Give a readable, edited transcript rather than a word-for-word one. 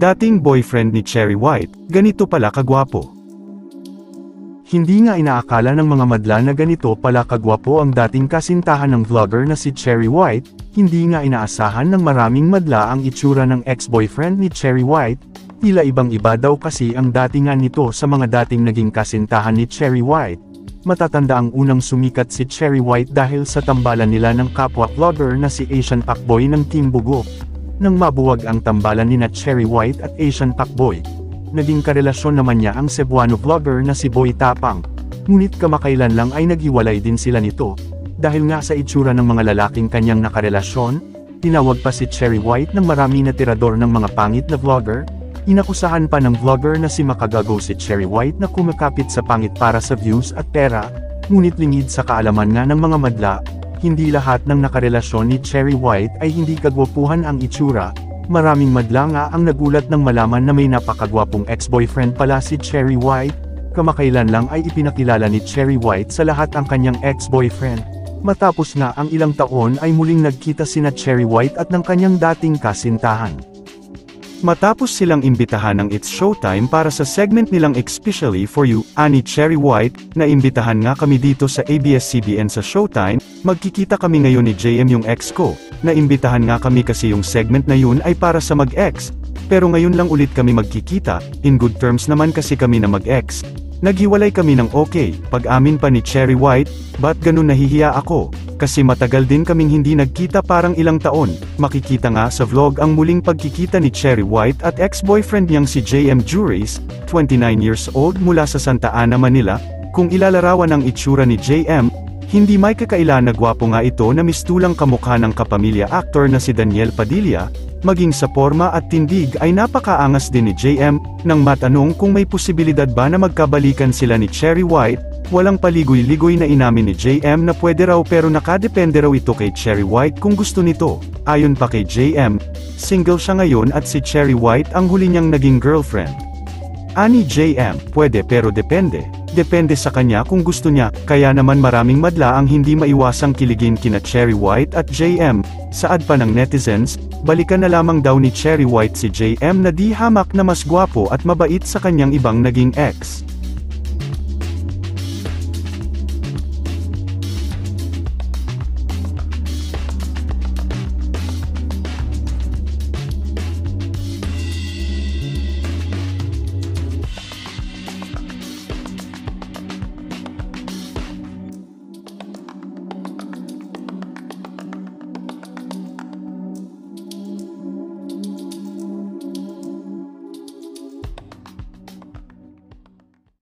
dating boyfriend ni Cherry White, ganito pala kagwapo. Hindi nga inaakala ng mga madla na ganito pala kagwapo ang dating kasintahan ng vlogger na si Cherry White, hindi nga inaasahan ng maraming madla ang itsura ng ex-boyfriend ni Cherry White, tila ibang-iba daw kasi ang datingan nito sa mga dating naging kasintahan ni Cherry White. Matatanda ang unang sumikat si Cherry White dahil sa tambalan nila ng kapwa vlogger na si Asian Pacboy ng Team Bugo. Nang mabuwag ang tambalan nina Cherry White at Asian Pacboy, naging karelasyon naman niya ang Cebuano vlogger na si Boy Tapang. Ngunit kamakailan lang ay naghiwalay din sila nito. Dahil nga sa itsura ng mga lalaking kanyang nakarelasyon, tinawag pa si Cherry White ng marami na tirador ng mga pangit na vlogger. Inakusahan pa ng vlogger na si Makagago si Cherry White na kumakapit sa pangit para sa views at pera, ngunit lingid sa kaalaman nga ng mga madla, hindi lahat ng nakarelasyon ni Cherry White ay hindi kagwapuhan ang itsura. Maraming madla nga ang nagulat nang malaman na may napakagwapong ex-boyfriend pala si Cherry White. Kamakailan lang ay ipinakilala ni Cherry White sa lahat ang kanyang ex-boyfriend. Matapos nga ang ilang taon ay muling nagkita sina Cherry White at ng kanyang dating kasintahan. Matapos silang imbitahan ng It's Showtime para sa segment nilang Especially For You, ani Cherry White, na imbitahan nga kami dito sa ABS-CBN sa Showtime, magkikita kami ngayon ni JM yung ex ko, na imbitahan nga kami kasi yung segment na yun ay para sa mag-ex, pero ngayon lang ulit kami magkikita, in good terms naman kasi kami na mag-ex. Naghiwalay kami ng okay, pag-amin pa ni Cherry White, ba't ganun nahihiya ako? Kasi matagal din kaming hindi nagkita parang ilang taon. Makikita nga sa vlog ang muling pagkikita ni Cherry White at ex-boyfriend niyang si JM Juris, 29 years old mula sa Santa Ana, Manila. Kung ilalarawan ang itsura ni JM, hindi may kakaila na gwapo nga ito na mistulang kamukha ng kapamilya actor na si Daniel Padilla. Maging sa porma at tindig ay napakaangas din ni JM, nang matanong kung may posibilidad ba na magkabalikan sila ni Cherry White, walang paligoy-ligoy na inamin ni JM na pwede raw pero nakadepende raw ito kay Cherry White kung gusto nito. Ayon pa kay JM, single siya ngayon at si Cherry White ang huli niyang naging girlfriend. Ani JM, pwede pero depende. Depende sa kanya kung gusto niya, kaya naman maraming madla ang hindi maiwasang kiligin kina Cherry White at JM. Saad pa ng netizens, balikan na lamang daw ni Cherry White si JM na di hamak na mas gwapo at mabait sa kanyang ibang naging ex.